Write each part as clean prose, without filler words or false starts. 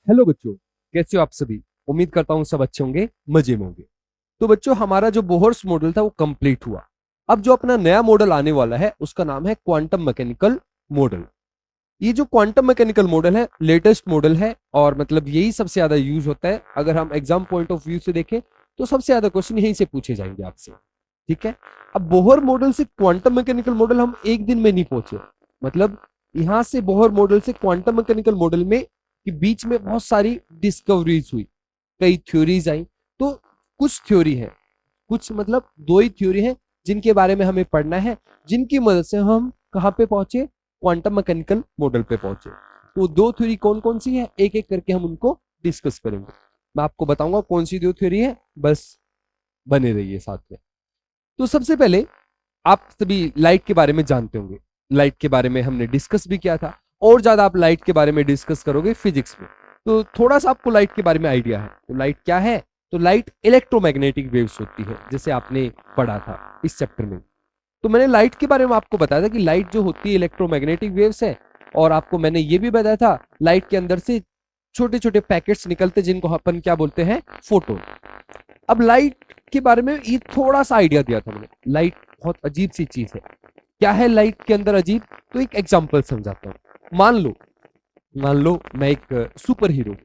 Hello बच्चों, कैसे हो आप सभी। उम्मीद करता हूँ सब अच्छे होंगे, मजे में होंगे। तो बच्चों, हमारा जो बोहर्स मॉडल था वो कंप्लीट हुआ। अब जो अपना नया मॉडल आने वाला है उसका नाम है क्वांटम मैकेनिकल मॉडल। ये जो क्वांटम मैकेनिकल मॉडल है लेटेस्ट मॉडल है और मतलब यही सबसे ज्यादा यूज होता है। अगर हम एग्जाम पॉइंट ऑफ व्यू से देखें तो सबसे ज्यादा क्वेश्चन यहीं से पूछे जाएंगे आपसे। ठीक है। अब बोहर मॉडल से क्वांटम मैकेनिकल मॉडल हम एक दिन में नहीं पहुंचे। मतलब यहां से बोहर मॉडल से क्वांटम मैकेनिकल मॉडल में कि बीच में बहुत सारी डिस्कवरीज हुई, कई थ्योरीज आई। तो कुछ थ्योरी है, कुछ मतलब दो ही थ्योरी है जिनके बारे में हमें पढ़ना है, जिनकी मदद से हम कहाँ पे पहुंचे, क्वांटम मैकेनिकल मॉडल पे पहुंचे। तो दो थ्योरी कौन कौन सी है, एक एक करके हम उनको डिस्कस करेंगे। मैं आपको बताऊंगा कौन सी दो थ्योरी है, बस बने रहिए साथ में। तो सबसे पहले आप सभी लाइट के बारे में जानते होंगे। लाइट के बारे में हमने डिस्कस भी किया था, और ज्यादा आप लाइट के बारे में डिस्कस करोगे फिजिक्स में। तो थोड़ा सा आपको लाइट के बारे में आइडिया है। तो लाइट क्या है, तो लाइट इलेक्ट्रोमैग्नेटिक वेव्स होती है, जैसे आपने पढ़ा था इस चैप्टर में। तो मैंने लाइट के बारे में आपको बताया था कि लाइट जो होती है इलेक्ट्रोमैग्नेटिक वेव्स है। और आपको मैंने ये भी बताया था लाइट के अंदर से छोटे छोटे पैकेट्स निकलते जिनको अपन क्या बोलते हैं, फोटोन। अब लाइट के बारे में ये थोड़ा सा आइडिया दिया था मैंने। लाइट बहुत अजीब सी चीज है। क्या है लाइट के अंदर अजीब, तो एक एग्जांपल समझाता हूं। मान लो मैं एक सुपर हीरो,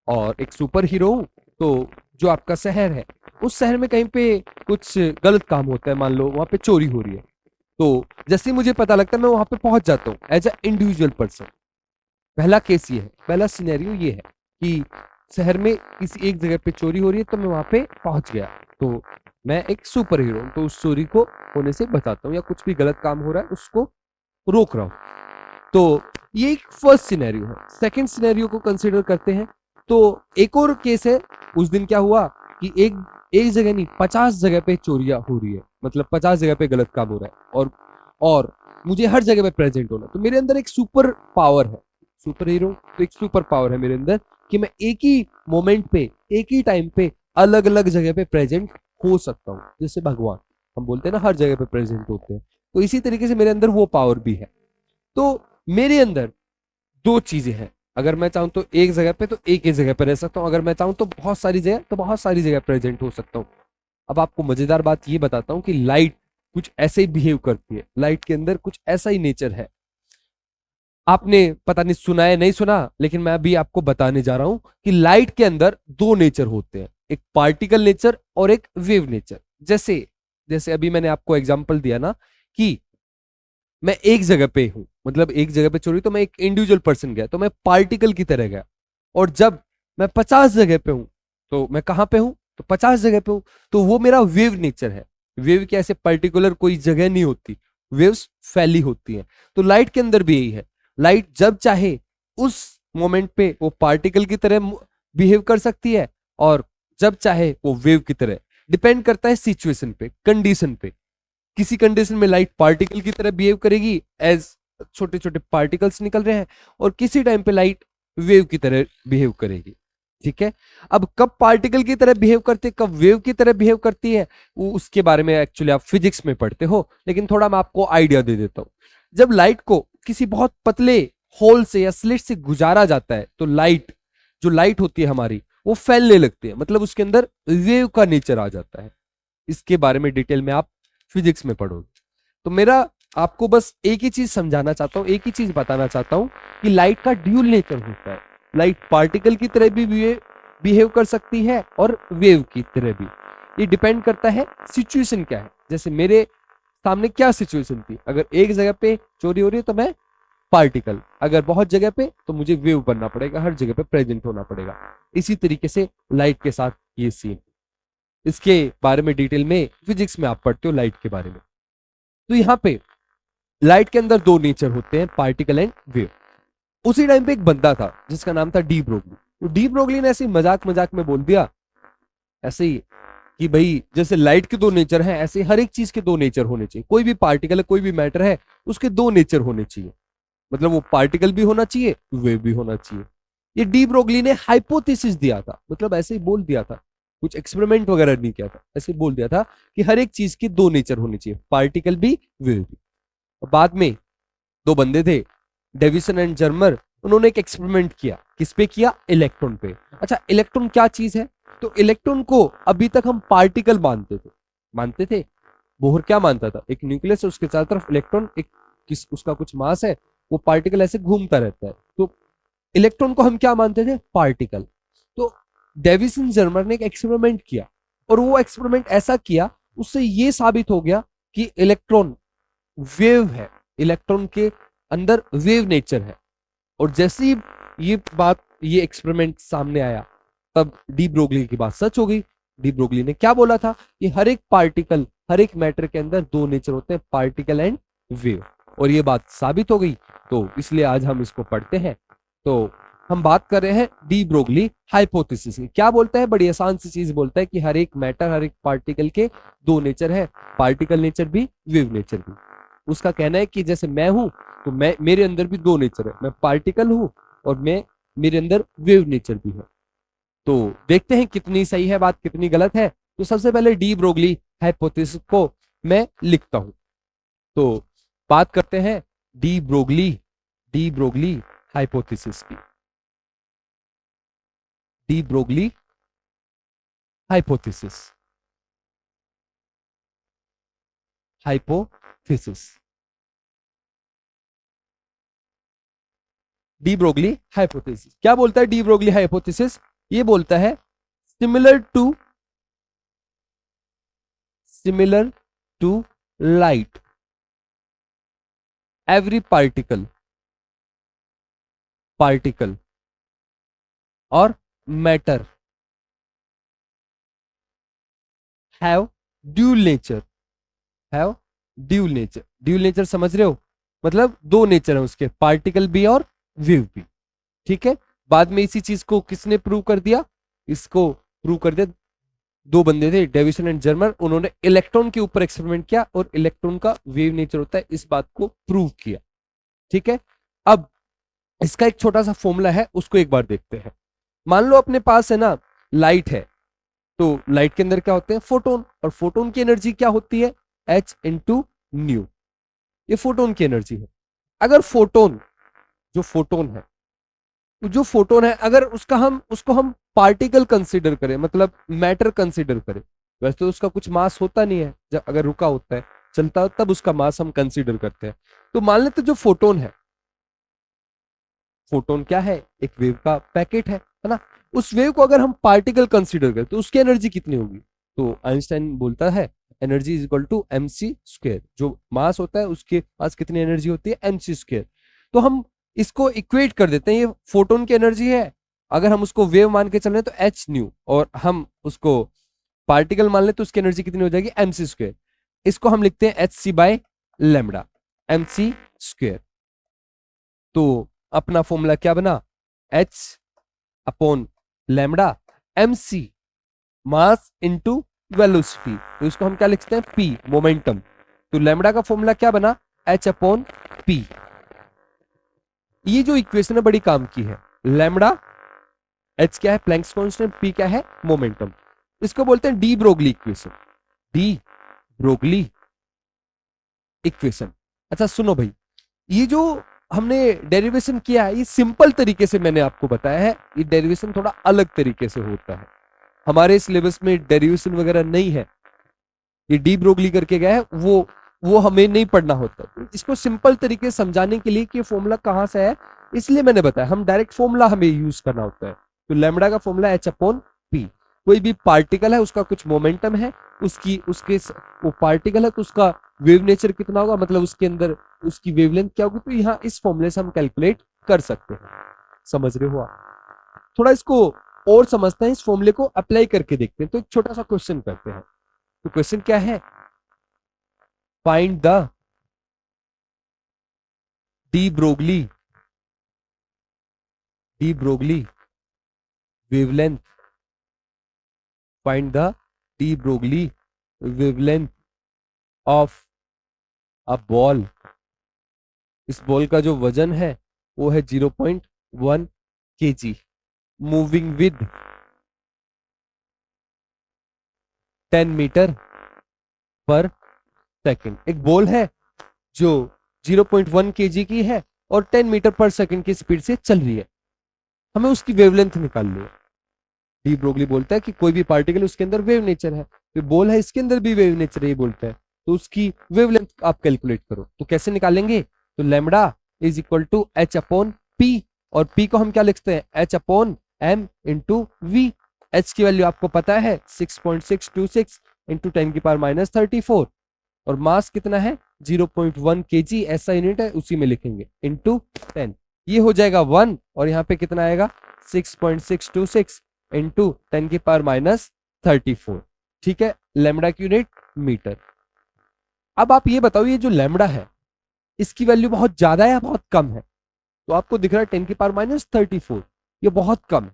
और एक सुपर हीरो हूं। तो जो आपका शहर है, उस शहर में कहीं पे कुछ गलत काम होता है, मान लो वहां पे चोरी हो रही है। तो जैसे ही मुझे पता लगता है मैं वहां पे पहुंच जाता हूँ एज अ इंडिविजुअल पर्सन। पहला केस ये है, पहला सिनेरियो ये है कि शहर में किसी एक जगह पे चोरी हो रही है, तो मैं वहां पे पहुंच गया। तो मैं एक सुपर हीरो हूं, तो उस चोरी को होने से बचाता हूँ, या कुछ भी गलत काम हो रहा है उसको रोक रहा हूँ। तो ये एक फर्स्ट सिनेरियो है। सेकंड सिनेरियो को कंसीडर करते हैं। तो एक और केस है। उस दिन क्या हुआ कि एक एक जगह नहीं, 50 जगह पे चोरियां हो रही है, मतलब 50 जगह पे गलत काम हो रहा है। और मुझे हर जगह पे प्रेजेंट होना, तो मेरे अंदर एक सुपर पावर है। सुपर हीरो, तो एक सुपर पावर है मेरे अंदर कि मैं एक ही मोमेंट पे, एक ही टाइम पे अलग अलग जगह पे प्रेजेंट हो सकता हूँ। जैसे भगवान, हम बोलते हैं ना हर जगह पे प्रेजेंट होते हैं। तो इसी तरीके से मेरे अंदर वो पावर भी है। तो मेरे अंदर दो चीजें हैं। अगर मैं चाहूं तो एक जगह पे, तो एक ही जगह पे रह सकता हूं। अगर मैं चाहूं तो बहुत सारी जगह, तो बहुत सारी जगह प्रेजेंट हो सकता हूं। अब आपको मजेदार बात ये बताता हूं कि लाइट कुछ ऐसे ही बिहेव करती है। लाइट के अंदर कुछ ऐसा ही नेचर है। आपने पता नहीं सुना है नहीं सुना, लेकिन मैं अभी आपको बताने जा रहा हूं कि लाइट के अंदर दो नेचर होते हैं, एक पार्टिकल नेचर और एक वेव नेचर। जैसे जैसे अभी मैंने आपको एग्जांपल दिया ना कि मैं एक जगह पे हूं, मतलब एक जगह पे चोरी, तो मैं एक इंडिविजुअल पर्सन गया, तो मैं पार्टिकल की तरह गया। और जब मैं 50 जगह पे हूं, तो मैं कहां पे हूं, तो 50 जगह पे हूं। तो वो मेरा वेव नेचर है। वेव की ऐसे पर्टिकुलर कोई जगह नहीं होती, वेव्स फैली होती हैं। तो लाइट के अंदर भी यही है। लाइट जब चाहे उस मोमेंट पे वो पार्टिकल की तरह बिहेव कर सकती है, और जब चाहे वो वेव की तरह। डिपेंड करता है सिचुएशन पे, कंडीशन पे। किसी कंडीशन में लाइट पार्टिकल की तरह बिहेव करेगी, एज छोटे छोटे पार्टिकल्स निकल रहे हैं, और किसी टाइम पे लाइट वेव की तरह बिहेव करेगी। ठीक है। अब कब पार्टिकल की तरह बिहेव करती है, कब वेव की तरह बिहेव करती है, वो उसके बारे में एक्चुअली आप फिजिक्स में पढ़ते हो, लेकिन थोड़ा मैं आपको आइडिया दे देता हूं। जब लाइट को किसी बहुत पतले होल से या स्लिट से गुजारा जाता है, तो लाइट, जो लाइट होती है हमारी, वो फैलने लगती है, मतलब उसके अंदर वेव का नेचर आ जाता है। इसके बारे में डिटेल में आप फिजिक्स में पढ़ोगे। तो मेरा आपको बस एक ही चीज समझाना चाहता हूं, एक ही चीज बताना चाहता हूं कि लाइट का ड्यूल नेचर होता है। लाइट पार्टिकल की तरह भी बिहेव कर सकती है और वेव की तरह भी। ये डिपेंड करता है सिचुएशन क्या है। जैसे मेरे सामने क्या सिचुएशन थी, अगर एक जगह पे चोरी हो रही है तो मैं पार्टिकल, अगर बहुत जगह पे तो मुझे वेव बनना पड़ेगा, हर जगह पे प्रेजेंट होना पड़ेगा। इसी तरीके से लाइट के साथ ये सीन। इसके बारे में डिटेल में फिजिक्स में आप पढ़ते हो लाइट के बारे में। तो यहाँ पे लाइट के अंदर दो नेचर होते हैं, पार्टिकल एंड वेव। उसी टाइम पे एक बंदा था जिसका नाम था डी ब्रोगली। तो डी ब्रोगली ने ऐसे ही मजाक मजाक में बोल दिया, ऐसे ही कि भाई जैसे लाइट के दो नेचर हैं, ऐसे हर एक चीज के दो नेचर होने चाहिए। कोई भी पार्टिकल है, कोई भी मैटर है, उसके दो नेचर होने चाहिए। मतलब वो पार्टिकल भी होना चाहिए, वेव भी होना चाहिए। ये डी ब्रोगली ने हाइपोथेसिस दिया था, मतलब ऐसे ही बोल दिया था, कुछ एक्सपेरिमेंट वगैरह नहीं किया था, ऐसे बोल दिया था कि हर एक चीज की दो नेचर होनी चाहिए, पार्टिकल भी वेव भी। और बाद में दो बंदे थे, डेविसन एंड जर्मर, उन्होंने एक एक्सपेरिमेंट किया। किस पे किया? इलेक्ट्रॉन पे। अच्छा, इलेक्ट्रॉन क्या चीज है? तो इलेक्ट्रॉन को अभी तक हम पार्टिकल मानते थे। बोहर क्या मानता था? एक न्यूक्लियस है, उसके चारों तरफ इलेक्ट्रॉन, एक उसका कुछ मास है, वो पार्टिकल ऐसे घूमता रहता है। तो इलेक्ट्रॉन को हम क्या मानते थे? पार्टिकल। तो डेविसन जर्मर ने एक एक्सपेरिमेंट किया, और वो एक्सपेरिमेंट ऐसा किया, उससे ये साबित हो गया कि इलेक्ट्रॉन वेव है, इलेक्ट्रॉन के अंदर वेव नेचर है। और जैसे ही ये एक्सपेरिमेंट सामने आया, तब डी ब्रोगली की बात सच हो गई। डी ब्रोगली ने क्या बोला था कि हर एक पार्टिकल, हर एक मैटर के अंदर दो नेचर होते हैं, पार्टिकल एंड वेव। और ये बात साबित हो गई, तो इसलिए आज हम इसको पढ़ते हैं। तो हम बात कर रहे हैं डी ब्रोगली हाइपोथेसिस की। क्या बोलता है? बड़ी आसान सी चीज बोलता है कि हर एक मैटर, हर एक पार्टिकल के दो नेचर है, पार्टिकल नेचर भी, वेव नेचर भी। उसका कहना है कि जैसे मैं हूं, तो मैं, मेरे अंदर भी दो नेचर है, मैं पार्टिकल हूं और मेरे अंदर वेव नेचर भी है। तो देखते हैं कितनी सही है बात, कितनी गलत है। तो सबसे पहले डी ब्रोगली हाइपोथेसिस को मैं लिखता हूं। तो बात करते हैं डी ब्रोगली हाइपोथेसिस की। De Broglie hypothesis, hypothesis, de Broglie hypothesis क्या बोलता है? डी ब्रोगली हाइपोथेसिस ये बोलता है similar to light, every particle और matter have dual nature, dual nature समझ रहे हो? मतलब दो नेचर है उसके, पार्टिकल भी और वेव भी। ठीक है। बाद में इसी चीज को किसने प्रूव कर दिया? इसको प्रूव कर दिया दो बंदे थे, डेविसन एंड जर्मर। उन्होंने इलेक्ट्रॉन के ऊपर एक्सपेरिमेंट किया और इलेक्ट्रॉन का वेव नेचर होता है, इस बात को प्रूव किया। ठीक है। अब इसका एक छोटा सा फॉर्मूला है, उसको एक बार देखते हैं। मान लो अपने पास है ना लाइट है, तो लाइट के अंदर क्या होते हैं? फोटोन। और फोटोन की एनर्जी क्या होती है? H into new. ये फोटोन की एनर्जी है। अगर जो फोटोन है, अगर उसको हम पार्टिकल कंसीडर करें, मतलब मैटर कंसीडर करें, वैसे तो उसका कुछ मास होता नहीं है, जब अगर रुका होता है, चलता है, तब उसका मास हम कंसीडर करते हैं। तो मान लेते जो फोटोन है, फोटोन क्या है? एक वेव का पैकेट है ना? उस वेव को अगर हम पार्टिकल कंसीडर करें तो उसकी एनर्जी कितनी होगी? तो आइंस्टाइन बोलता है energy is equal to mc square. जो मास होता है उसके पास कितनी एनर्जी होती है? mc square. तो हम इसको इक्वेट कर देते हैं, ये फोटोन की एनर्जी है, अगर हम उसको वेव मान के चल रहे हैं तो h न्यू, और हम उसको पार्टिकल मान ले तो उसकी एनर्जी कितनी हो जाएगी? mc square. इसको हम लिखते हैं hc by lambda, mc square. तो अपना फॉर्मूला क्या बना? h upon lambda, mc mass into velocity. तो इसको हम क्या लिखते हैं? p momentum. तो लैम्डा का फॉर्मूला क्या बना? h upon p। ये जो इक्वेशन है बड़ी काम की है। लैम्डा, h क्या है? प्लैंक्स कांस्टेंट, p क्या है? मोमेंटम। इसको बोलते हैं de Broglie equation, de Broglie equation. अच्छा सुनो भाई, ये जो हमने डेरिवेशन किया है, ये सिंपल तरीके से मैंने आपको बताया है। ये डेरिवेशन थोड़ा अलग तरीके से होता है, हमारे सिलेबस में डेरिवेशन वगैरह नहीं है। ये डी ब्रोगली करके गया है, वो हमें नहीं पढ़ना होता। तो इसको सिंपल तरीके से समझाने के लिए कि फॉर्मूला कहां से है, इसलिए मैंने बताया। हम डायरेक्ट फॉर्मूला हमें यूज करना होता है। तो लैम्डा का फॉर्मूला h अपॉन p। कोई भी पार्टिकल है, उसका कुछ मोमेंटम है, वो पार्टिकल है तो उसका वेव नेचर कितना होगा, मतलब उसके अंदर उसकी वेवलेंथ क्या होगी। तो यहाँ इस फॉर्मूले से हम कैलकुलेट कर सकते हैं। समझ रहे हो आप? थोड़ा इसको और समझते हैं, इस फॉर्मूले को अप्लाई करके देखते हैं। तो एक छोटा सा क्वेश्चन करते हैं। तो क्वेश्चन क्या है? Find the de Broglie wavelength, find the de Broglie wavelength of a ball. इस बॉल का जो वजन है वो है 0.1 kg, मूविंग विद 10 मीटर पर सेकेंड। एक बॉल है जो 0.1 kg की है और 10 मीटर पर सेकंड की स्पीड से चल रही है, हमें उसकी वेवलेंथ निकालनी है। डी ब्रोगली बोलता है कि कोई भी पार्टिकल उसके अंदर वेव नेचर है, तो बॉल है इसके अंदर भी वेव नेचर है, ये बोलता है, तो उसकी वेवलेंथ आप कैलकुलेट करो। तो कैसे निकालेंगे? तो lambda is equal to H upon P, और पी को हम क्या लिखते हैं? H upon M into V. H की वैल्यू आपको पता है 6.626 इंटू 10 की पावर माइनस 34, और मास कितना है 0.1 kg, ऐसा यूनिट है उसी में लिखेंगे, इंटू 10, ये हो जाएगा 1, और यहाँ पे कितना आएगा 6.626 इंटू 10 की पावर माइनस 34। ठीक है, लैम्बडा की यूनिट मीटर। अब आप ये बताओ, ये जो लैम्बडा है इसकी वैल्यू बहुत ज्यादा है या बहुत कम है? तो आपको दिख रहा है 10 की पावर माइनस 34, ये बहुत कम है,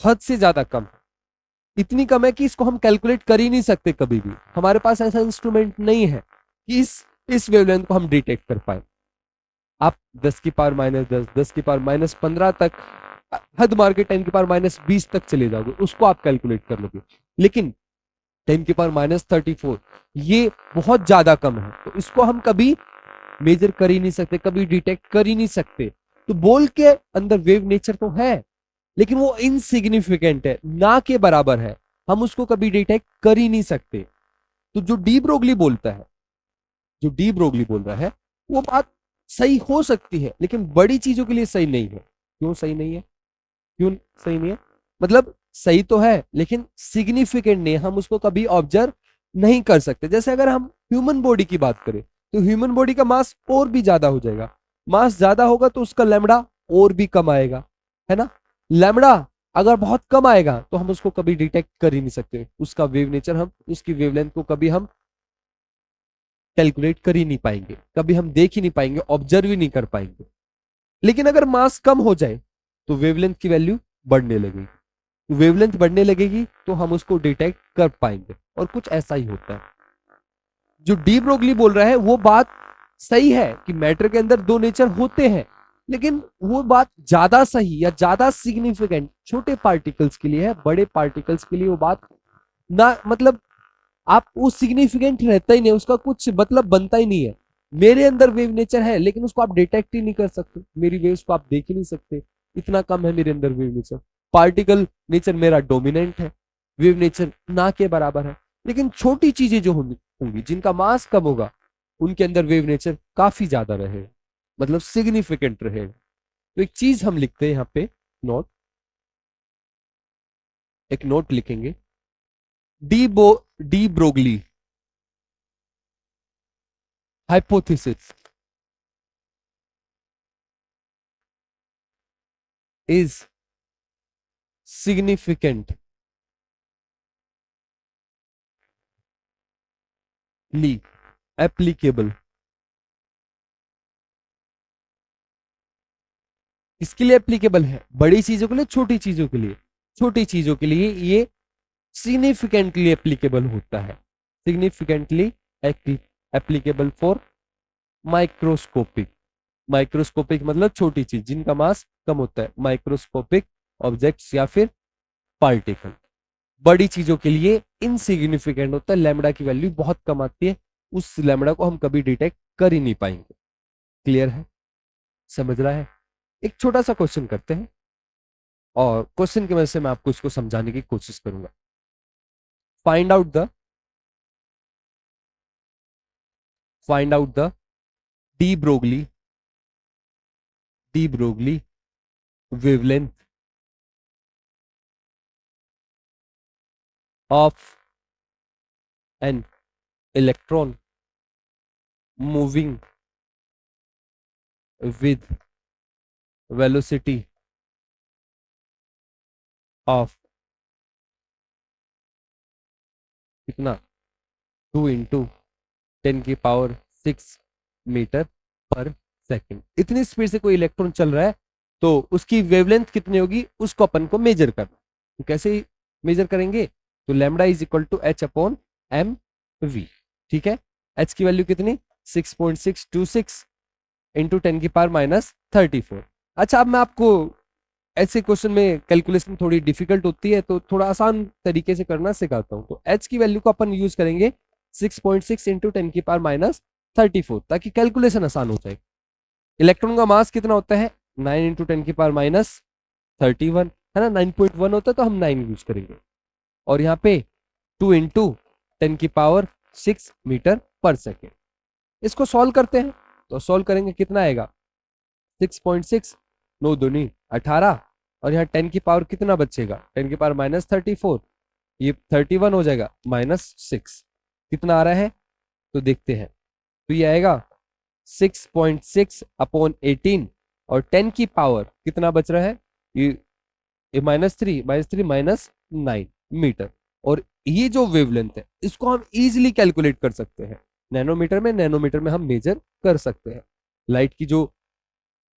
हद से ज्यादा कम है। इतनी कम है कि इसको हम कैलकुलेट कर ही नहीं सकते कभी भी, हमारे पास ऐसा इंस्ट्रूमेंट नहीं है कि इस वेवलेंथ को हम डिटेक्ट कर पाए। आप 10 की पावर माइनस 10, 10 की पावर माइनस 15 तक, हद मार के 10 की पावर माइनस 20 तक चले जाओगे, उसको आप कैलकुलेट कर लोगे। लेकिन 10 की पावर माइनस 34 ये बहुत ज्यादा कम है, तो इसको हम कभी मेजर कर ही नहीं सकते, कभी डिटेक्ट कर ही नहीं सकते। तो बॉल के अंदर वेव नेचर तो है, लेकिन वो इनसिग्निफिकेंट है, ना के बराबर है, हम उसको कभी डिटेक्ट कर ही नहीं सकते। तो जो डी ब्रोगली बोलता है, जो डी ब्रोगली बोल रहा है, वो बात सही हो सकती है, लेकिन बड़ी चीजों के लिए सही नहीं है। क्यों सही नहीं है? क्यों सही नहीं है? मतलब सही तो है, लेकिन सिग्निफिकेंट नहीं, हम उसको कभी ऑब्जर्व नहीं कर सकते। जैसे अगर हम ह्यूमन बॉडी की बात करें, तो ह्यूमन बॉडी का मास और भी ज्यादा हो जाएगा, मास ज्यादा होगा तो उसका लैम्बडा और भी कम आएगा, है ना। लैम्बडा अगर बहुत कम आएगा तो हम उसको कभी डिटेक्ट कर ही नहीं सकते, उसका वेव नेचर, हम उसकी वेवलेंथ को कभी हम कैलकुलेट कर ही नहीं पाएंगे, कभी हम देख ही नहीं पाएंगे, ऑब्जर्व ही नहीं कर पाएंगे। लेकिन अगर मास कम हो जाए तो वेवलेंथ की वैल्यू बढ़ने लगेगी, वेवलेंथ बढ़ने लगेगी तो हम उसको डिटेक्ट कर पाएंगे, और कुछ ऐसा ही होता है। जो डी ब्रोगली बोल रहा है वो बात सही है कि मैटर के अंदर दो नेचर होते हैं, लेकिन वो बात ज्यादा सही या ज्यादा सिग्निफिकेंट छोटे पार्टिकल्स के लिए है, बड़े पार्टिकल्स के लिए वो बात ना, मतलब आप वो सिग्निफिकेंट रहता ही नहीं, उसका कुछ मतलब बनता ही नहीं है। मेरे अंदर वेव नेचर है, लेकिन उसको आप डिटेक्ट ही नहीं कर सकते, मेरी वेव्स को आप देख ही नहीं सकते, इतना कम है मेरे अंदर वेव नेचर। पार्टिकल नेचर मेरा डोमिनेंट है, वेव नेचर ना के बराबर है। लेकिन छोटी चीजें जो होंगी जिनका मास कम होगा, उनके अंदर वेव नेचर काफी ज्यादा रहेगा, मतलब सिग्निफिकेंट रहेगा। तो एक चीज हम लिखते हैं यहाँ पे, नोट, एक नोट लिखेंगे, de Broglie hypothesis is significantly applicable। इसके लिए एप्लीकेबल है, बड़ी चीजों के लिए, छोटी चीजों के लिए। छोटी चीजों के लिए ये सिग्निफिकेंटली एप्लीकेबल होता है, significantly applicable for microscopic. Microscopic मतलब छोटी चीज जिनका मास कम होता है, माइक्रोस्कोपिक ऑब्जेक्ट्स या फिर पार्टिकल। बड़ी चीजों के लिए इनसिग्निफिकेंट होता है, लैम्बडा की वैल्यू बहुत कम आती है, उस लैम्बडा को हम कभी डिटेक्ट कर ही नहीं पाएंगे। क्लियर है? समझ रहा है? एक छोटा सा क्वेश्चन करते हैं, और क्वेश्चन की वजह से मैं आपको इसको समझाने की कोशिश करूंगा। Find out the de Broglie wavelength of an electron moving with velocity of कितना 2 इंटू 10 की पावर 6 मीटर पर सेकंड। इतनी स्पीड से कोई इलेक्ट्रॉन चल रहा है, तो उसकी वेवलेंथ कितनी होगी उसको अपन को मेजर करना। तो कैसे मेजर करेंगे? तो lambda is equal to H upon M V. ठीक है, एच की वैल्यू कितनी 6.626 इंटू 10 की पावर माइनस 34। अच्छा, अब मैं आपको ऐसे क्वेश्चन में कैलकुलेशन थोड़ी डिफिकल्ट होती है, तो थोड़ा आसान तरीके से करना सिखाता हूँ। तो एच की वैल्यू को अपन यूज करेंगे 6.6 इंटू 10 की पावर माइनस 34, ताकि कैलकुलेशन आसान हो जाए। इलेक्ट्रॉन का मास कितना होता है 9 इंटू 10⁻31 है ना, 9.1 होता है तो हम 9 यूज करेंगे। और यहाँ पे 2 इंटू 10⁻6 मीटर पर सेकेंड। इसको सॉल्व करते हैं तो सॉल्व करेंगे कितना आएगा 6.6, 9 दूनी 18, और यहाँ 10 की पावर कितना बचेगा 10 की पावर -34, ये 31 हो जाएगा -6, कितना आ रहा है तो देखते हैं, तो ये आएगा 6.6 अपॉन 18, और 10 की पावर कितना बच रहा है ये -3 मीटर। और ये जो वेवलेंथ है इसको हम इजीली कैलकुलेट कर सकते हैं, नैनोमीटर में हम मेजर कर सकते हैं। लाइट की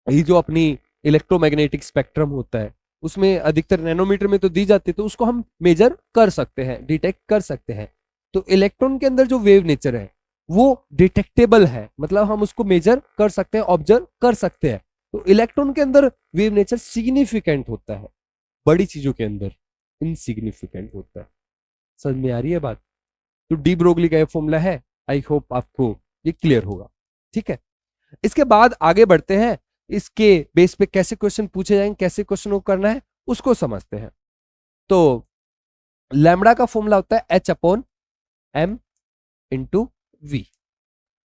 ये जो अपनी इलेक्ट्रोमैग्नेटिक स्पेक्ट्रम होता है उसमें अधिकतर नैनोमीटर में तो दी जाती है, तो उसको हम मेजर कर सकते हैं, डिटेक्ट कर सकते हैं। तो इलेक्ट्रॉन के अंदर जो वेव नेचर है वो डिटेक्टेबल है, मतलब हम उसको मेजर कर सकते हैं, ऑब्जर्व कर सकते हैं। तो इलेक्ट्रॉन के अंदर वेव नेचर सिग्निफिकेंट होता है, बड़ी चीजों के अंदर इनसिग्निफिकेंट होता है। समझ में आ रही है बात? तो डी ब्रोगली का ये फॉर्मूला है, आई होप आपको ये क्लियर होगा। ठीक है, इसके बाद आगे बढ़ते हैं, इसके बेस पे कैसे क्वेश्चन पूछे जाएंगे, कैसे क्वेश्चन को करना है उसको समझते हैं। तो लैम्बडा का फॉर्मूला होता है H/m इंटू वी।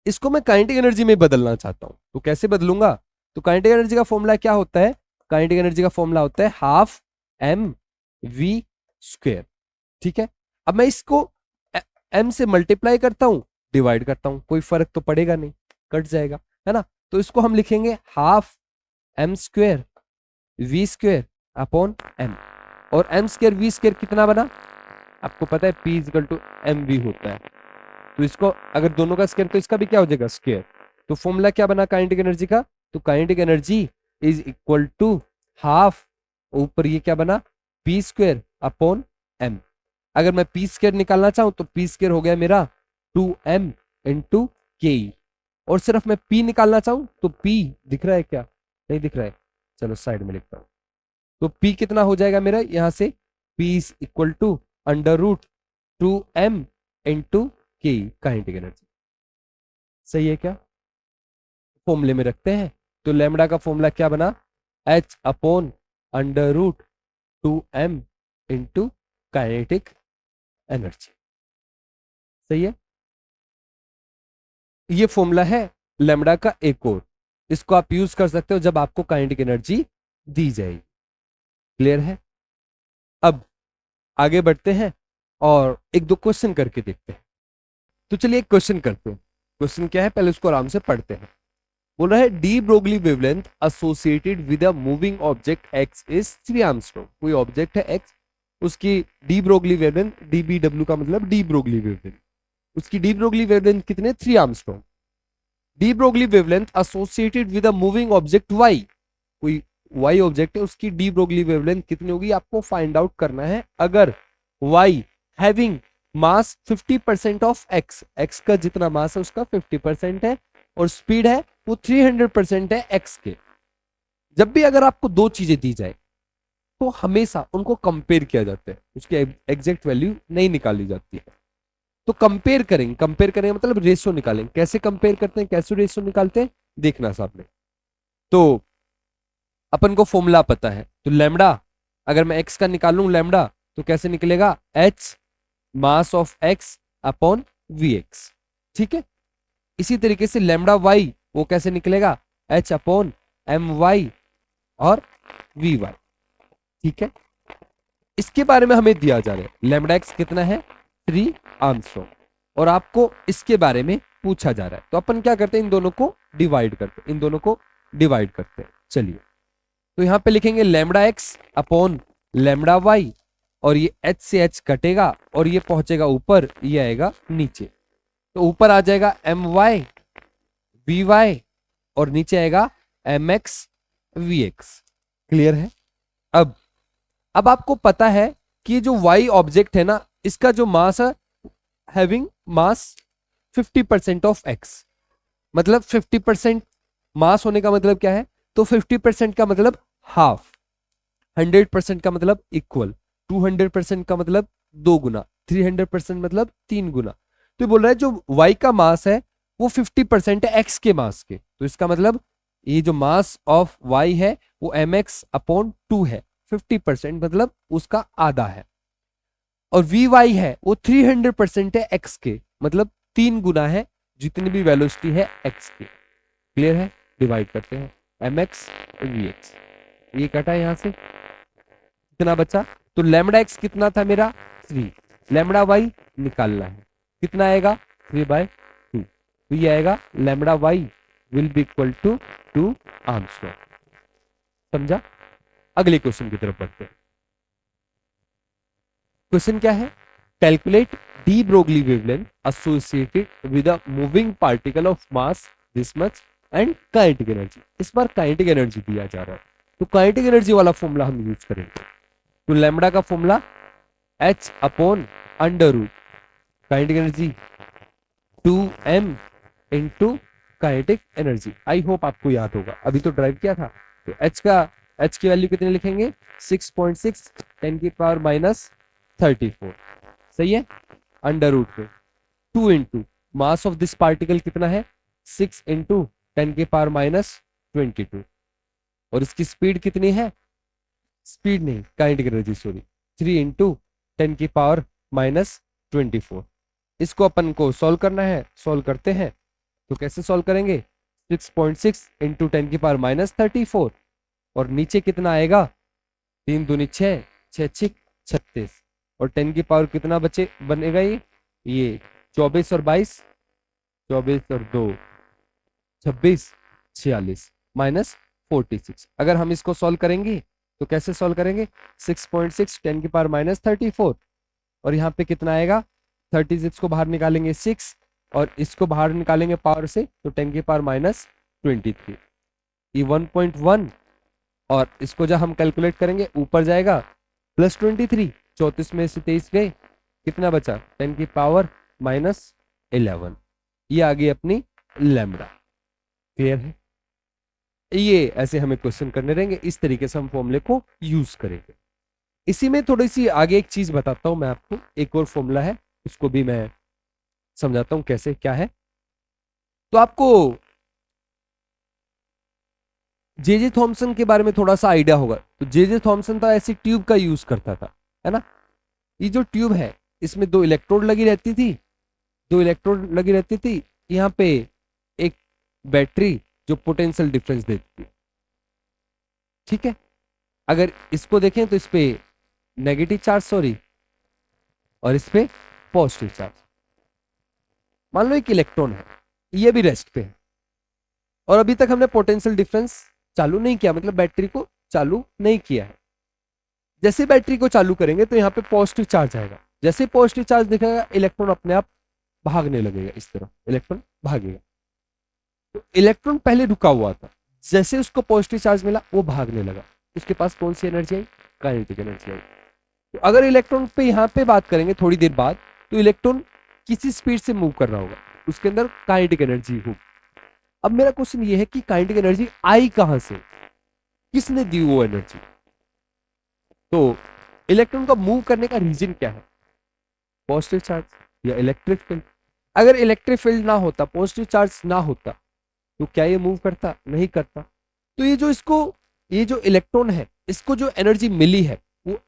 इसको मैं काइनेटिक एनर्जी में बदलना चाहता हूं, तो कैसे बदलूंगा, तो काइनेटिक एनर्जी का फॉर्मूला क्या होता है, काइनेटिक एनर्जी का फॉर्मूला होता है ½mv²। ठीक है, अब मैं इसको m से मल्टीप्लाई करता हूं, डिवाइड करता हूं, कोई फर्क तो पड़ेगा नहीं, कट जाएगा, है ना। तो इसको हम लिखेंगे ½ m² v² m, और m² v² कितना बना, आपको पता है P = mv होता है। तो इसको अगर दोनों का स्क्वायर तो इसका भी क्या हो जाएगा स्क्वायर। तो फॉर्मूला क्या बना काइनेटिक एनर्जी का, तो kinetic energy is equal to half, ऊपर ये क्या बना P² अपॉन m। अगर मैं P² निकालना चाहूं तो P² हो गया मेरा 2m इंटू के, और सिर्फ मैं P निकालना चाहूं तो P दिख रहा है क्या, नहीं दिख रहा है, चलो साइड में लिखता हूं। तो P कितना हो जाएगा मेरा यहां से, P is equal to √2m into के काइनेटिक एनर्जी। सही है क्या, फॉर्मूले में रखते हैं। तो लैम्बडा का फॉर्मूला क्या बना, H/√2m इंटू काइनेटिक एनर्जी। सही है, ये फॉर्मूला है लैम्बडा का एक और, इसको आप यूज कर सकते हो जब आपको काइनेटिक एनर्जी दी जाएगी। क्लियर है, अब आगे बढ़ते हैं और एक दो क्वेश्चन करके देखते हैं। तो चलिए एक क्वेश्चन करते हैं, क्वेश्चन क्या है पहले उसको आराम से पढ़ते हैं। बोल रहा है de Broglie wavelength associated with a moving object X is 3 angstrom. कोई ऑब्जेक्ट है एक्स, उसकी डी ब्रोगली वेवलेंथ, डीबीडब्ल्यू का मतलब डी ब्रोगली वेवलेंथ, उसकी डी ब्रोगली वेवलेंथ कितने 3 angstrom. De Broglie wavelength associated with a moving object Y, कोई Y object है उसकी डी ब्रोगली वेवलेंथ कितनी होगी आपको फाइंड आउट करना है। अगर Y having mass 50% of X, X का जितना मास है उसका 50% है, और स्पीड है वो 300% है एक्स के। जब भी अगर आपको दो चीजें दी जाए तो हमेशा उनको कंपेयर किया जाता है, उसकी एग्जैक्ट वैल्यू नहीं निकाली जाती है। तो कंपेयर करेंगे मतलब रेशियो निकालेंगे। कैसे कंपेयर करते हैं, कैसे रेशियो निकालते हैं, देखना सामने। तो अपन को फॉर्मूला पता है, तो लैम्बडा अगर मैं एक्स का निकालूं लैम्बडा तो कैसे निकलेगा, H mass of X upon V X. ठीक है, इसी तरीके से लैम्बडा वाई वो कैसे निकलेगा, एच अपॉन एम वाई और वी वाई। ठीक है, इसके बारे में हमें दिया जा रहा है लैम्बडा एक्स कितना है 3 एंगस्ट्रॉम, और आपको इसके बारे में पूछा जा रहा है। तो अपन क्या करते हैं, इन दोनों को डिवाइड करते हैं, इन दोनों को डिवाइड करते हैं। चलिए, तो यहां पे लिखेंगे lambda X upon lambda Y, और ये एच से एच कटेगा और ये पहुंचेगा ऊपर, ये आएगा नीचे। तो ऊपर आ जाएगा एम वाई वी वाई और नीचे आएगा M X V X. Clear है। अब आपको पता है कि ये जो वाई ऑब्जेक्ट है ना, इसका जो मास है हैविंग मास 50% ऑफ एक्स, मतलब 50% मास होने का मतलब क्या है, तो 50% का मतलब हाफ, 100% का मतलब इक्वल, 200% का मतलब 2 गुना, 300% मतलब 3 गुना। तो बोल रहा है जो y का मास है वो 50% है x के मास के, तो इसका मतलब ये जो मास ऑफ y है वो mx/2 है, 50% मतलब उसका आधा है, और vy है वो 300% है x के, मतलब 3 गुना है जितनी भी वेलोसिटी है x की। क्लियर है? डिवाइड करते हैं mx और vx, ये कटा यहां से, कितना बचा? तो लैम्डा x कितना था मेरा? 3, लैम्डा y निकालना है, कितना आएगा? 3/2, तो ये आएगा lambda y will be equal to 2 Armstrong. समझा? अगले क्वेश्चन की तरफ बढ़ते हैं। क्वेश्चन क्या है? Calculate D Broglie wavelength associated with a moving particle of mass this much and kinetic energy. इस बार काइनेटिक एनर्जी दिया जा रहा है, तो काइनेटिक एनर्जी वाला फॉर्मूला हम यूज करेंगे। तो लैम्डा का formula h/√, kinetic energy 2m into kinetic energy. I hope आपको याद होगा, अभी तो ड्राइव किया था। तो h की वैल्यू कितनी लिखेंगे? 6.6 10⁻34। सही है? √2 पे 2 into mass of this particle कितना है? 6 इंटू 10⁻22, और इसकी स्पीड कितनी है? स्पीड नहीं, काइनेटिक एनर्जी सॉरी, 3 इंटू 10⁻24। इसको अपन को सॉल्व करना है, सॉल्व करते हैं। तो कैसे सॉल्व करेंगे? 6.6 इंटू 10⁻34, और नीचे कितना आएगा? 3 दूनी 6, 6 6 36, और 10 की पावर कितना बचे बनेगा? ये 24 और 22, 24 और 2 26, 46 -46। अगर हम इसको सॉल्व करेंगे तो कैसे सॉल्व करेंगे? 6.6 10⁻34, और यहाँ पे कितना आएगा? 36 को बाहर निकालेंगे 6, और इसको बाहर निकालेंगे पावर से तो 10⁻23, ये 1.1, और इसको जब हम कैलकुलेट करेंगे ऊपर जाएगा +23, 34 में से 23 गए, कितना बचा? 10⁻11। ये आ गई अपनी लैम्डा। क्लियर है? ये ऐसे हमें क्वेश्चन करने रहेंगे, इस तरीके से हम फॉर्मूले को यूज करेंगे। इसी में थोड़ी सी आगे एक चीज बताता हूं मैं आपको, एक और फॉर्मूला है, उसको भी मैं समझाता हूं कैसे क्या है। तो आपको जे थॉमसन के बारे में थोड़ा सा आइडिया होगा। तो जे थॉमसन था ऐसी ट्यूब का यूज करता था, है ना? ये जो ट्यूब है इसमें 2 इलेक्ट्रोड लगी रहती थी, 2 इलेक्ट्रोड लगी रहती थी। यहाँ पे एक बैटरी जो पोटेंशियल डिफरेंस देती थी, ठीक है? अगर इसको देखें तो इस पे नेगेटिव चार्ज सॉरी, और इस पे पॉजिटिव चार्ज। मान लो एक इलेक्ट्रॉन है, ये भी रेस्ट पे है, और अभी तक हमने पोटेंशियल डिफरेंस चालू नहीं किया, मतलब बैटरी को चालू नहीं किया है। जैसे बैटरी को चालू करेंगे तो यहाँ पे पॉजिटिव चार्ज आएगा, जैसे पॉजिटिव चार्ज दिखेगा इलेक्ट्रॉन अपने आप भागने लगेगा, इस तरह इलेक्ट्रॉन भागेगा। तो इलेक्ट्रॉन पहले रुका हुआ था, जैसे उसको पॉजिटिव चार्ज मिला वो भागने लगा, उसके पास कौन सी एनर्जी आई? काइनेटिक एनर्जी आई। तो अगर इलेक्ट्रॉन पे यहाँ पे बात करेंगे थोड़ी देर बाद, तो इलेक्ट्रॉन किसी स्पीड से मूव कर रहा होगा, उसके अंदर काइनेटिक एनर्जी होगी। अब मेरा क्वेश्चन ये है कि काइनेटिक एनर्जी आई कहां से, किसने दी वो एनर्जी? तो इलेक्ट्रॉन का मूव करने का रीजन क्या है? पॉजिटिव चार्ज या इलेक्ट्रिक फील्ड। अगर इलेक्ट्रिक फील्ड ना होता, पॉजिटिव चार्ज ना होता, तो क्या ये मूव करता? नहीं करता। तो ये जो इलेक्ट्रॉन है, इसको जो एनर्जी मिली है वो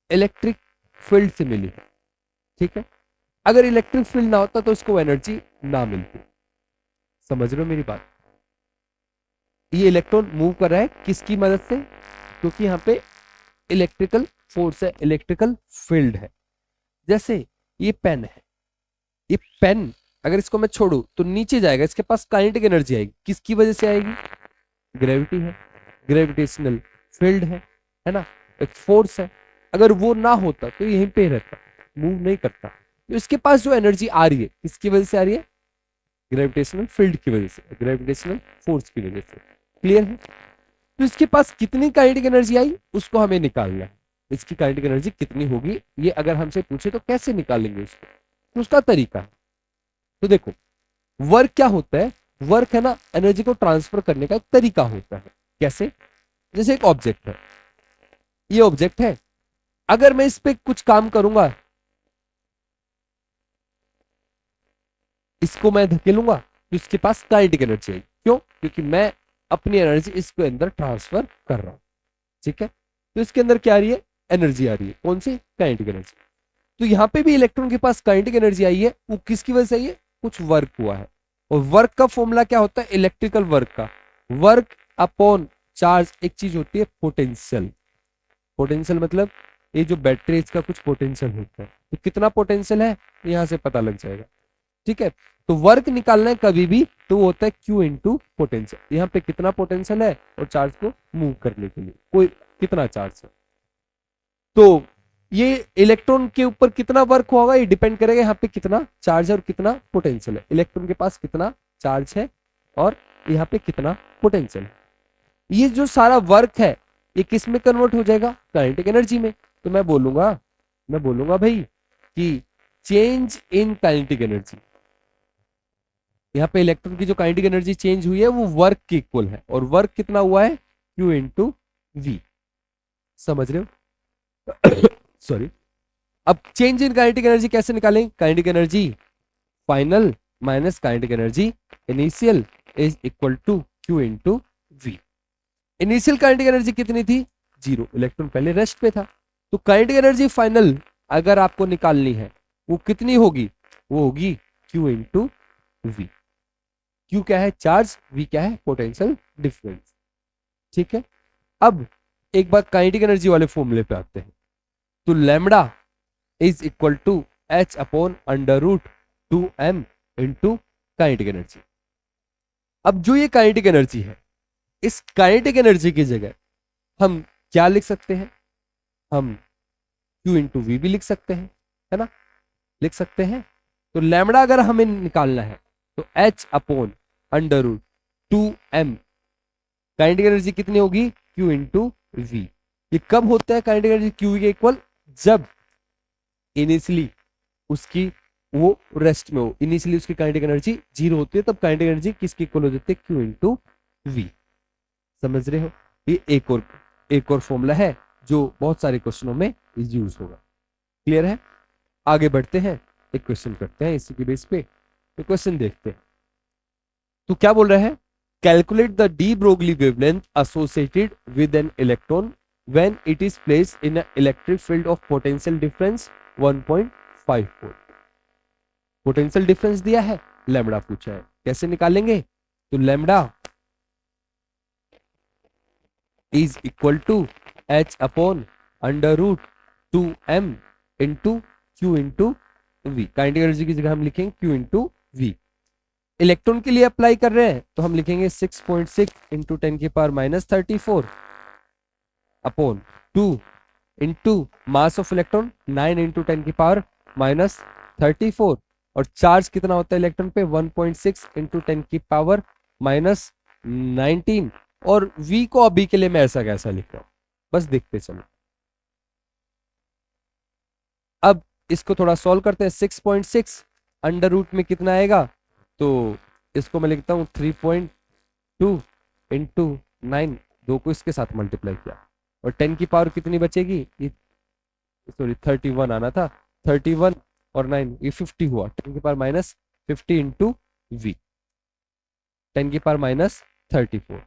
इलेक्ट्रिक फील्ड से मिली है, ठीक है? अगर इलेक्ट्रिक फील्ड ना होता तो इसको एनर्जी ना मिलती। समझ रहे हो मेरी बात? ये इलेक्ट्रॉन मूव कर रहा है किसकी मदद से? क्योंकि यहाँ पे इलेक्ट्रिकल फोर्स है, इलेक्ट्रिकल फील्ड है। जैसे ये पेन है, ये पेन अगर इसको मैं छोड़ू तो नीचे जाएगा, इसके पास काइनेटिक एनर्जी आएगी, किसकी वजह से आएगी? ग्रेविटी है, ग्रेविटेशनल फील्ड है ना, एक फोर्स है। अगर वो ना होता तो यहीं पे रहता, मूव नहीं करता। तो इसके पास जो एनर्जी आ रही है किसकी वजह से आ रही है? ग्रेविटेशनल फील्ड की वजह से, ग्रेविटेशनल फोर्स की वजह से। क्लियर है? तो इसके पास कितनी काइनेटिक एनर्जी आई उसको हमें निकालना है। इसकी काइनेटिक एनर्जी कितनी होगी ये अगर हमसे पूछे तो कैसे निकालेंगे उसको? तो उसका तरीका है। तो देखो वर्क क्या होता है, वर्क है ना एनर्जी को ट्रांसफर करने का एक तरीका होता है। कैसे? जैसे एक ऑब्जेक्ट है, ये ऑब्जेक्ट है, अगर मैं इस पे कुछ काम करूंगा, इसको मैं धकेलूंगा तो इसके पास काइनेटिक एनर्जी आएगी। क्यों? क्योंकि मैं अपनी एनर्जी इसके अंदर ट्रांसफर कर रहा हूं, ठीक है। तो इसके अंदर क्या आ रही है, एनर्जी आ रही है, कौन सी, काइनेटिक एनर्जी। तो यहाँ पे भी इलेक्ट्रॉन के पास काइनेटिक एनर्जी आई है, वो किसकी वजह से आई है, कुछ वर्क हुआ है। और वर्क का फॉर्मूला क्या होता है, इलेक्ट्रिकल वर्क का, वर्क अपॉन चार्ज, एक चीज होती है पोटेंशियल। पोटेंशियल मतलब ये जो बैटरी इसका कुछ पोटेंशियल होता है, तो कितना पोटेंशियल है यहां से पता लग जाएगा, ठीक है। तो वर्क निकालना है कभी भी तो वो होता है Q इंटू पोटेंशियल। यहाँ पे कितना पोटेंशियल है और चार्ज को मूव करने के लिए कोई कितना चार्ज है। तो ये इलेक्ट्रॉन के ऊपर कितना वर्क होगा ये डिपेंड करेगा यहाँ पे कितना चार्ज है और कितना पोटेंशियल है। इलेक्ट्रॉन के पास कितना चार्ज है और यहाँ पे कितना पोटेंशियल है। ये जो सारा वर्क है ये किस में कन्वर्ट हो जाएगा, काइनेटिक एनर्जी में। तो मैं बोलूंगा भाई कि चेंज इन काइनेटिक एनर्जी, यहाँ पे इलेक्ट्रॉन की जो काइनेटिक एनर्जी चेंज हुई है वो वर्क के इक्वल है, और वर्क कितना हुआ है, Q इंटू वी। समझ रहे हो सॉरी। अब चेंज इन काइनेटिक एनर्जी कैसे निकालें, kinetic energy final minus kinetic energy initial is equal to Q into V. Initial kinetic energy कितनी थी, 0, इलेक्ट्रॉन पहले रेस्ट पे था। तो काइनेटिक एनर्जी फाइनल अगर आपको निकालनी है वो कितनी होगी, वो होगी Q इंटू वी। Q क्या है, चार्ज, V क्या है, पोटेंशियल डिफरेंस, ठीक है। अब एक बार काइनेटिक एनर्जी वाले फॉर्मूले पे आते हैं। तो lambda is equal to H upon under root 2m into kinetic energy. अब जो ये काइनेटिक एनर्जी है, इस काइनेटिक एनर्जी की जगह हम क्या लिख सकते हैं, हम Q इंटू वी भी लिख सकते हैं, है ना, लिख सकते हैं। तो लैम्डा अगर हमें निकालना है तो H upon under root 2m, kinetic energy कितनी होगी, Q इंटू वी। ये कब होता है काइनेटिक एनर्जी Q के इक्वल, जब इनिशियली उसकी वो रेस्ट में हो, इनिशियली उसकी काइनेटिक एनर्जी 0 होती है, तब काइनेटिक एनर्जी किसकी इक्वल हो जाती है, Q इंटू वी। समझ रहे हो, ये एक और फॉर्मूला है जो बहुत सारे क्वेश्चनों में यूज होगा। क्लियर है, आगे बढ़ते हैं, एक क्वेश्चन करते हैं इसी के बेस पे, तो क्वेश्चन देखते हैं। तो क्या बोल रहे हैं, calculate the de Broglie wavelength associated with an electron when it is placed in a electric field of potential difference 1.5 volt. Potential difference दिया है, लैम्डा पूछा है, कैसे निकालेंगे। तो lambda is equal to H upon under root 2m into Q into V. Kinetic energy की जगह हम लिखेंगे Q इंटू वी। इलेक्ट्रॉन के लिए अप्लाई कर रहे हैं तो हम लिखेंगे 6.6 इंटू 10 की power minus 34 upon 2 into mass of electron 9 into 10 की पावर माइनस 34, और चार्ज कितना होता है इलेक्ट्रॉन पे 1.6 इंटू 10 की पावर माइनस 19। और V को अभी के लिए मैं ऐसा कैसा लिख रहा हूं, बस देखते चलो। अब इसको थोड़ा सॉल्व करते हैं। 6.6 अंडर रूट में कितना आएगा, तो इसको मैं लिखता हूं 3.2 इंटू 9, 2 को इसके साथ मल्टीप्लाई किया, और 10 की पावर कितनी बचेगी, ये सॉरी 31 आना था, 31 और 9 ये 50 हुआ, 10 की पावर माइनस 50 इंटू वी, 10 की पावर माइनस 34।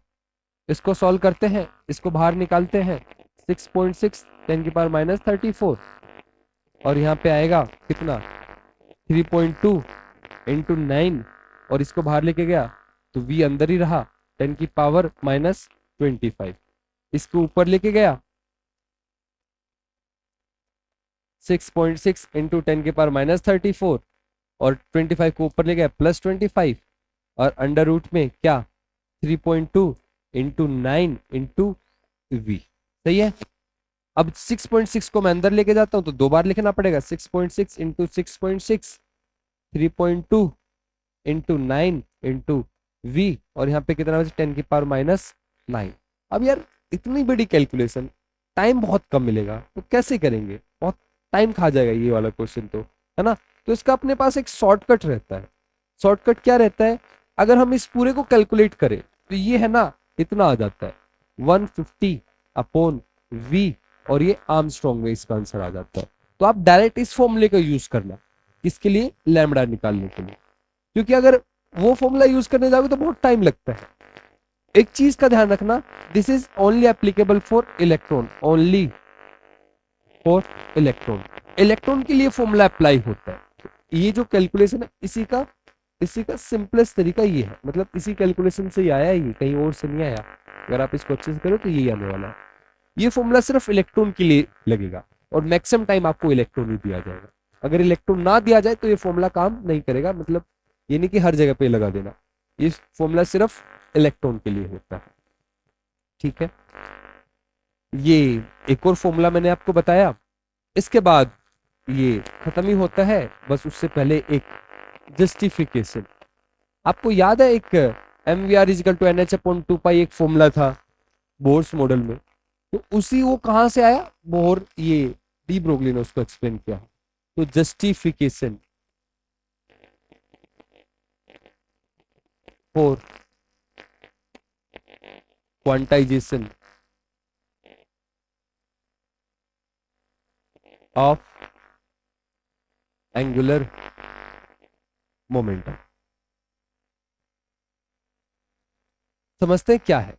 इसको सॉल्व करते हैं, इसको बाहर निकालते हैं, 6.6 10 की पावर माइनस 34, और यहाँ पे आएगा कितना 3.2 इंटू 9, और इसको बाहर लेके गया तो v अंदर ही रहा, 10 की पावर माइनस 25। इसको ऊपर लेके गया 6.6 इंटू 10 की पावर माइनस 34, और 25 को ऊपर ले गया प्लस 25, और अंडर रूट में क्या 3.2 इंटू 9 इंटू वी। सही है। अब 6.6 को मैं अंदर लेके जाता हूं तो 2 बार लिखना पड़ेगा, 6.6 इंटू 6.6, 3.2 इंटू 9 इंटू वी, और यहाँ पे कितना बचे 10 की पावर माइनस 9। अब यार इतनी बड़ी कैलकुलेशन, टाइम बहुत कम मिलेगा, तो कैसे करेंगे, बहुत टाइम खा जाएगा ये वाला क्वेश्चन तो, है ना। तो इसका अपने पास एक शॉर्टकट रहता है। शॉर्टकट क्या रहता है, अगर हम इस पूरे को कैलकुलेट करें तो ये है ना इतना आ जाता है 150 अपॉन वी, और ये आर्मस्ट्रॉन्ग में इसका आंसर आ जाता है। तो आप डायरेक्ट इस फॉर्मूले का यूज करना, किसके लिए, लैम्डा निकालने के लिए, क्योंकि अगर वो फॉर्मूला यूज करने जाओगे तो बहुत टाइम लगता है। एक चीज का ध्यान रखना, this is only applicable for electron, only for electron. Electron के लिए फॉर्मूला अप्लाई होता है। ये जो कैलकुलेशन है इसी का सिंपलेस्ट तरीका ये है, मतलब इसी कैलकुलेशन से ही आया है, ये कहीं और से नहीं आया। अगर आप इसको अच्छे से करो तो यही आने वाला है। ये फॉर्मूला सिर्फ इलेक्ट्रॉन के लिए लगेगा और मैक्सिमम टाइम आपको इलेक्ट्रॉन ही दिया जाएगा। अगर इलेक्ट्रॉन ना दिया जाए तो ये फॉर्मूला काम नहीं करेगा, मतलब ये नहीं कि हर जगह पे लगा देना, ये फॉर्मूला सिर्फ इलेक्ट्रॉन के लिए होता है। ठीक है, ये एक और फॉर्मूला मैंने आपको बताया। इसके बाद ये खत्म ही होता है, बस उससे पहले एक जस्टिफिकेशन। आपको याद है एक mvr is equal to N H upon 2 pi एक फॉर्मूला था बोर्स मॉडल में, तो उसी वो कहां से आया, बोर ये डी ब्रोगली ने उसको एक्सप्लेन किया। तो justification for quantization of angular momentum. समझते हैं क्या है?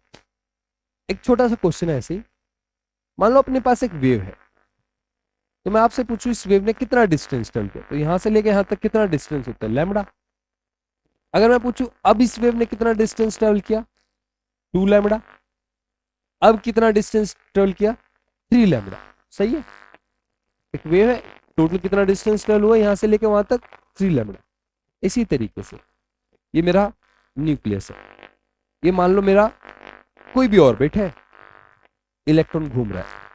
एक छोटा सा क्वेश्चन है ऐसे ही, मान लो अपने पास एक वेव है, तो मैं आपसे पूछूं इस वेव ने कितना डिस्टेंस ट्रेवल किया, तो यहां से लेके यहां तक कितना डिस्टेंस होता है, लैम्बडा। अगर मैं पूछूं अब इस वेव ने कितना डिस्टेंस ट्रेवल किया, 2 लैम्बडा। अब कितना डिस्टेंस ट्रेवल किया, 3 लैम्बडा। सही है, एक वेव है, टोटल कितना डिस्टेंस ट्रेवल हुआ यहां से लेके वहां तक, 3 लैम्बडा। इसी तरीके से ये मेरा न्यूक्लियस है, ये मान लो मेरा कोई भी ऑर्बिट है, इलेक्ट्रॉन घूम रहा है,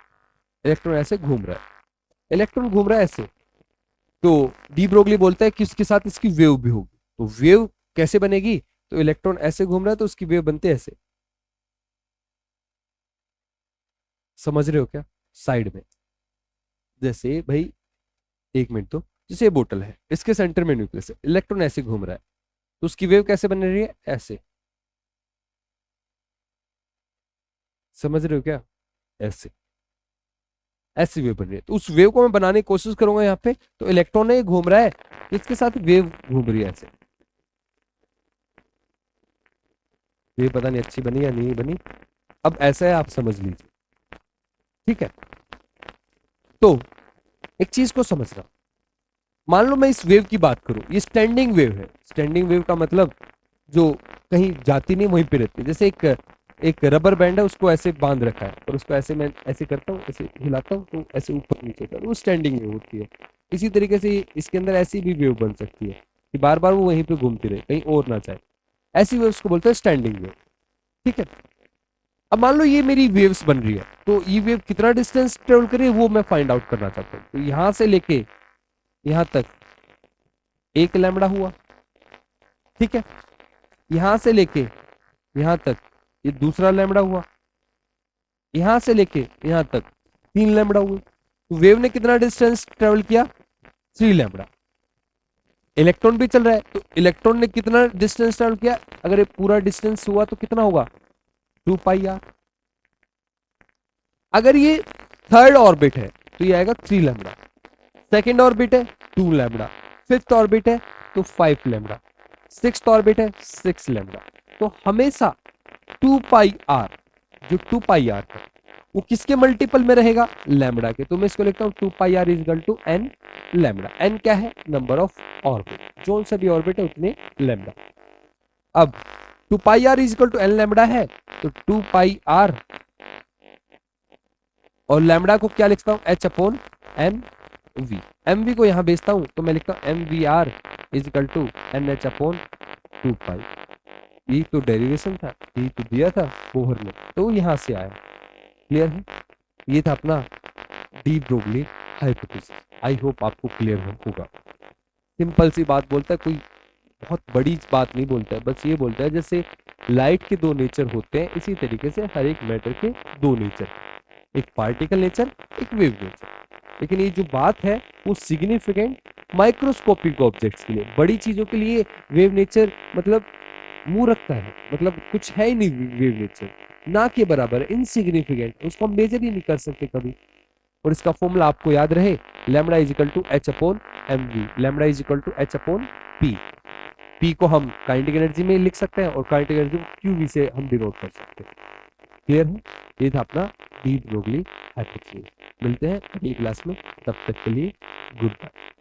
इलेक्ट्रॉन ऐसे घूम रहा है, इलेक्ट्रॉन घूम रहा है ऐसे, तो डी ब्रोगली बोलता है कि इसके साथ इसकी वेव भी होगी। तो वेव कैसे बनेगी, तो इलेक्ट्रॉन ऐसे घूम रहा है तो उसकी वेव बनते ऐसे। समझ रहे हो क्या? साइड में, जैसे भाई एक मिनट, तो जैसे ये बोतल है, इसके सेंटर में न्यूक्लियस है, इलेक्ट्रॉन ऐसे घूम रहा है, तो उसकी वेव कैसे बन रही है, ऐसे। समझ रहे हो क्या? ऐसे, ऐसी वेव बन रही है, तो उस वेव को मैं बनाने की कोशिश करूंगा यहाँ पे, तो इलेक्ट्रॉन है घूम रहा है, इसके साथ वेव घूम रही है ऐसे। ये पता नहीं अच्छी बनी या नहीं बनी, अब ऐसा है आप समझ लीजिए। ठीक है, तो एक चीज को समझना, मान लो मैं इस वेव की बात करूं, ये स्टैंडिंग वेव है। स्टैंडिंग वेव का मतलब जो कहीं जाती नहीं वहीं पे रहती है। जैसे एक रबर बैंड है, उसको ऐसे बांध रखा है और उसको ऐसे मैं ऐसे करता हूँ, ऐसे हिलाता हूँ तो ऐसे ऊपर नीचे होता है, वो स्टैंडिंग वेव होती है। इसी तरीके से इसके अंदर ऐसी भी वेव बन सकती है कि बार बार वो वहीं पे घूमती रहे, कहीं और ना जाए। ऐसी वेव्स को बोलते हैं स्टैंडिंग वेव। ठीक है, अब मान लो ये मेरी वेव्स बन रही है, तो ये वेव कितना डिस्टेंस ट्रेवल करे वो मैं फाइंड आउट करना चाहता हूँ। तो यहां से लेके यहां तक 1 लैम्बडा हुआ। ठीक है, यहां से लेके यहां तक ये दूसरा लैम्बडा हुआ, यहां से लेके यहां तक 3 लैम्बडा हुए। तो वेव ने कितना डिस्टेंस ट्रेवल किया, 3 लैम्बडा। इलेक्ट्रॉन भी चल रहा है, तो इलेक्ट्रॉन ने कितना डिस्टेंस ट्रेवल किया, अगर ये पूरा डिस्टेंस हुआ तो कितना होगा, 2 पाई आर। अगर ये थर्ड ऑर्बिट है तो ये आएगा 3 लैम्बडा, सेकेंड ऑर्बिट है 2 लैम्बडा, फिफ्थ ऑर्बिट है तो 5 लैम्बडा, सिक्स्थ ऑर्बिट है 6 लैम्बडा। तो हमेशा 2 पाई आर, जो 2 पाई आर है वो किसके मल्टीपल में रहेगा, लैम्बडा के। तो मैं इसको लिखता हूं 2 pi r is equal to n lambda. N क्या है, नंबर ऑफ ऑर्बिट, जो सा भी ऑर्बिट है उतने लैम्बडा। अब 2 pi r is equal to n lambda है, तो 2 पाई आर और लैम्बडा को क्या लिखता हूं, H upon M V. M V को यहां भेजता हूं तो मैं लिखता हूं M V R is equal to N H upon 2 pi. यही तो डेरिवेशन था, यही तो दिया था बोहर ने, तो यहां से आया। क्लियर है? ये था अपना D Broglie hypothesis. I hope आपको क्लियर होगा। सिंपल सी बात बोलता है, कोई बहुत बड़ी बात नहीं बोलता है, बस ये बोलता है जैसे लाइट के 2 नेचर होते हैं, इसी तरीके से हर एक मैटर के 2 नेचर, एक पार्टिकल नेचर, एक वेव नेचर। लेकिन ये जो बात है वो सिग्निफिकेंट माइक्रोस्कोपिक ऑब्जेक्ट्स के लिए, बड़ी चीजों के लिए वेव नेचर मतलब मुंह रखता है, मतलब कुछ है ही नहीं वेव नेचर, ना के बराबर, इनसिग्निफिकेंट, उसको हम मेजर ही नहीं कर सकते कभी। और इसका फॉर्मूला आपको याद रहे, lambda is equal to H upon M V, lambda is equal to H upon P. P को हम काइनेटिक एनर्जी में लिख सकते हैं और काइनेटिक एनर्जी को क्यूवी से हम डिनोट कर सकते हैं। क्लियर है? ये था अपना डी ब्रोगली हाइपोथेसिस। मिलते हैं अगली क्लास में, तब तक के लिए गुड बाय।